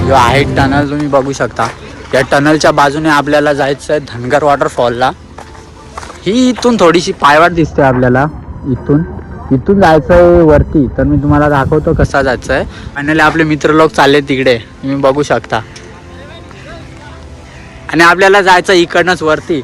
जो आहे टनल तुम्ही बघू शकता. या टनलच्या बाजूने आपल्याला जायचं आहे धनगर वॉटरफॉलला. ही इथून थोडीशी पायवाट दिसते आपल्याला. इथून जायचं आहे वरती. तर मी तुम्हाला दाखवतो कसा जायचं आहे. फायनली आपले मित्र लोक चालले तिकडे, तुम्ही बघू शकता. आणि आपल्याला जायचं इकडनंच वरती.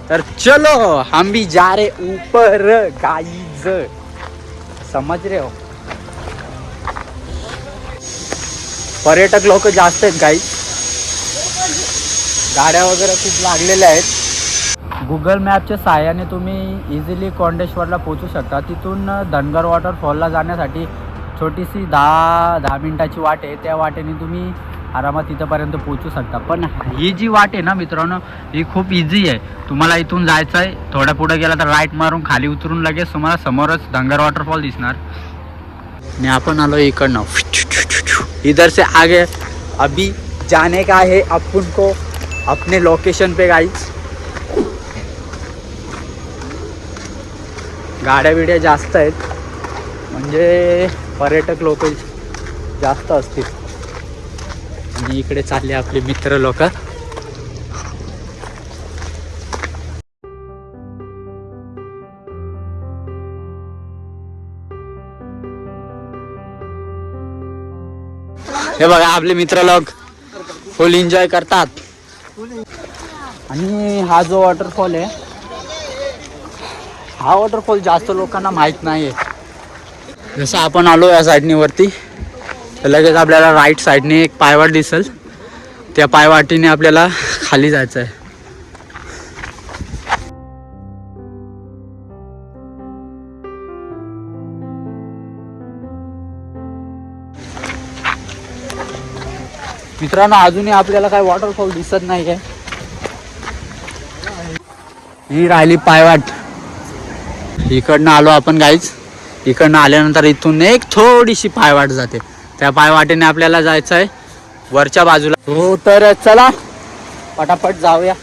तर चलो हम भी जा रे ऊपर गाईज. समज रे हो. पर्यटक लोक जास्त आहेत गाईज. गाड्या वगैरे खूप लागलेल्या आहेत. गुगल मॅपच्या साहाय्याने तुम्ही इझिली कोंडेश्वरला पोहोचू शकता. तिथून धनगर वॉटरफॉलला जाण्यासाठी छोटीशी 10 मिनिटाची वाट आहे. त्या वाटेने तुम्ही आरामात तिथंपर्यंत पोहोचू शकता. पण ही जी वाट आहे ना मित्रांनो, ही खूप इझी आहे. तुम्हाला इथून जायचं आहे, थोडं पुढे गेला तर राईट मारून खाली उतरून लगेच तुम्हाला समोरच धनगर वॉटरफॉल दिसणार. आणि आपण आलो इकडनं. इधर से आगे अभी जाने का है अपन को अपने लोकेशन पे गाइस. गाड्या बिड्या जास्त आहेत, म्हणजे पर्यटक लोक जास्त असतील. आणि इकडे चालले आपले मित्र लोक. हे बघा आपले मित्र लोक फुल एन्जॉय करतात. आणि हा जो वॉटरफॉल आहे, हा वॉटरफॉल जास्त लोकांना माहीत नाही आहे. जसं आपण आलो या साईडने वरती, तर लगेच आपल्याला राईट साईडने एक पायवाट दिसेल. त्या पायवाटीने आपल्याला खाली जायचं आहे. मित्रांनो अजूनही आपल्याला काही वॉटरफॉल दिसत नाही आहे. ही राहिली पायवाट. इकडनं आलो आपण गाईज. इकडनं आल्यानंतर इथून एक थोडीशी पायवाट जाते. त्या पायवाटेने आपल्याला जायचं आहे वरच्या बाजूला. हो तर चला पटापट जाऊया.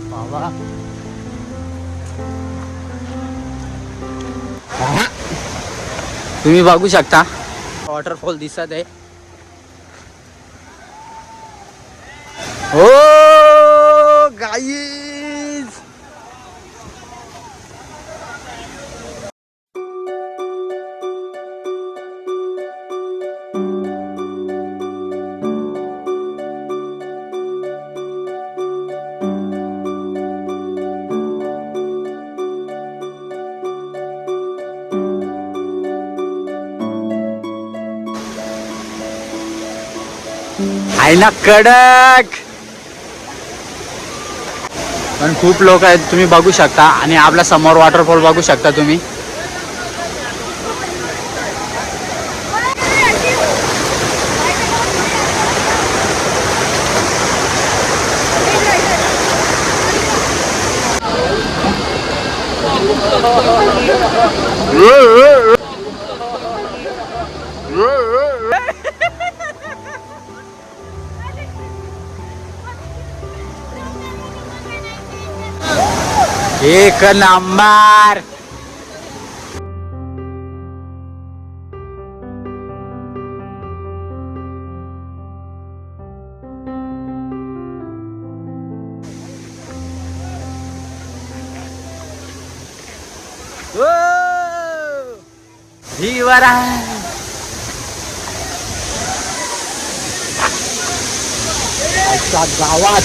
बाबा तुम्ही बघू शकता वॉटरफॉल दिसत आहे. हो गाईज, आहे ना कडक. पण खूप लोक आहेत तुम्ही बघू शकता. आणि आपल्या समोर वॉटरफॉल बघू शकता तुम्ही. एक नंबर. जीवरा गावात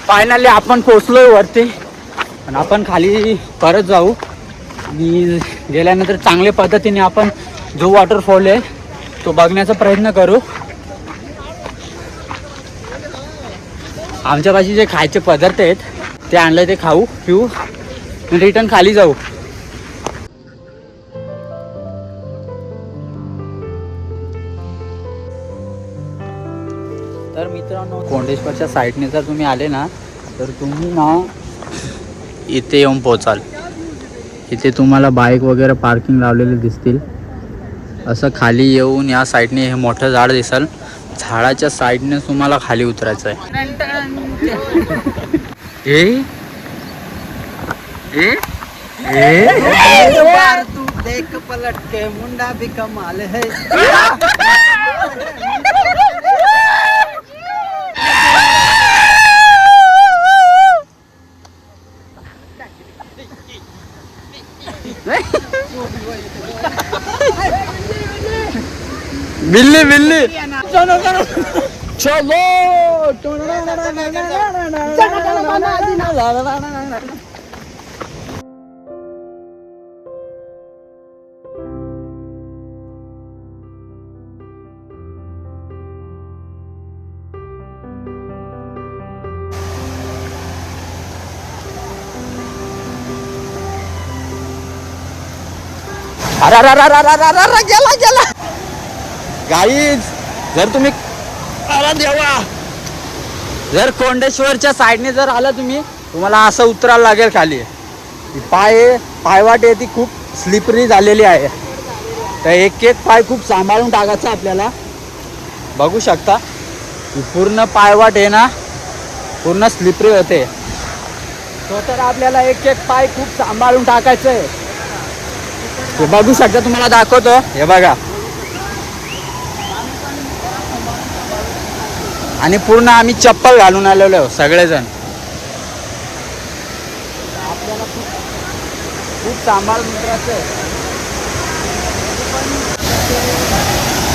फायनली आपण पोचलोय वरती. आणि आपण खाली परत जाऊ. आणि गेल्यानंतर चांगल्या पद्धतीने आपण जो वॉटरफॉल आहे तो बघण्याचा प्रयत्न करू. आमच्यापाशी जे खायचे पदार्थ आहेत ते आणले, ते खाऊ पिऊ रिटर्न खाली जाऊ. तर मित्रांनो, कोंडेश्वरच्या साईडने जर तुम्ही आले ना तर तुम्ही ना इथे येऊन पोचाल. इथे तुम्हाला बाईक वगैरे पार्किंग लावलेले दिसतील. असं खाली येऊन या साईडने हे मोठं झाड दिसेल, झाडाच्या साईडने तुम्हाला खाली उतरायचं आहे. तू देख पलट के मुंडा भी कमाल है. बिल्ली बिल्ली चलो. अरे गेला गाईज. जर तुम्ही देवा जर कोंडेश्वरच्या साईडने जर आला तुम्ही, तुम्हाला असं उतरायला लागेल खाली. पायवाट आहे ती खूप स्लिपरी झालेली आहे, तर एक एक पाय खूप सांभाळून टाकायचा आपल्याला. बघू शकता ही पूर्ण पायवाट आहे ना, पूर्ण स्लिपरी होते, तर आपल्याला एक एक पाय खूप सांभाळून टाकायचं आहे. हे बघू शकता, तुम्हाला दाखवतो. हे बघा, आणि पूर्ण आम्ही चप्पल घालून आलेलो आहोत सगळेजण. आपल्याला खूप सांभाळ मित्राचं आहे.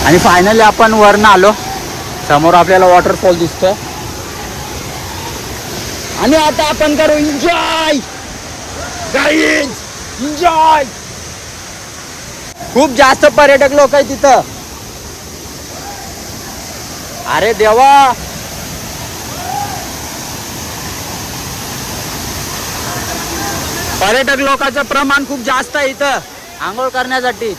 आणि फायनली आपण वरनं आलो. समोर आपल्याला वॉटरफॉल दिसतोय आणि आता आपण करू एन्जॉय. Guys enjoy. खूप जास्त पर्यटक लोक आहेत तिथं. अरे देवा, पर्यटक लोकांचं प्रमाण खूप जास्त आहे इथं आंघोळ करण्यासाठी.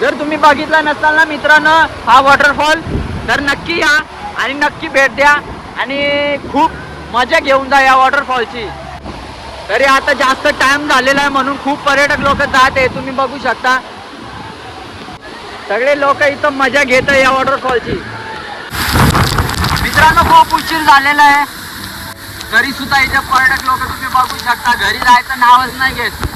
जर तुम्ही बघितला नसाल ना मित्रांनो हा वॉटरफॉल, तर नक्की या आणि नक्की भेट द्या आणि खूप मजा घेऊन जा या वॉटरफॉलची. तरी आता जास्त टाइम झालेला आहे म्हणून खूप पर्यटक लोक जात आहे. तुम्ही बघू शकता सगळे लोक इथं मजा घेत आहे या वॉटरफॉलची. मित्रांनो खूप उशीर झालेला आहे, तरी सुद्धा इथे पर्यटक लोक तुम्ही बघू शकता घरी जायचं नावच नाही घेत.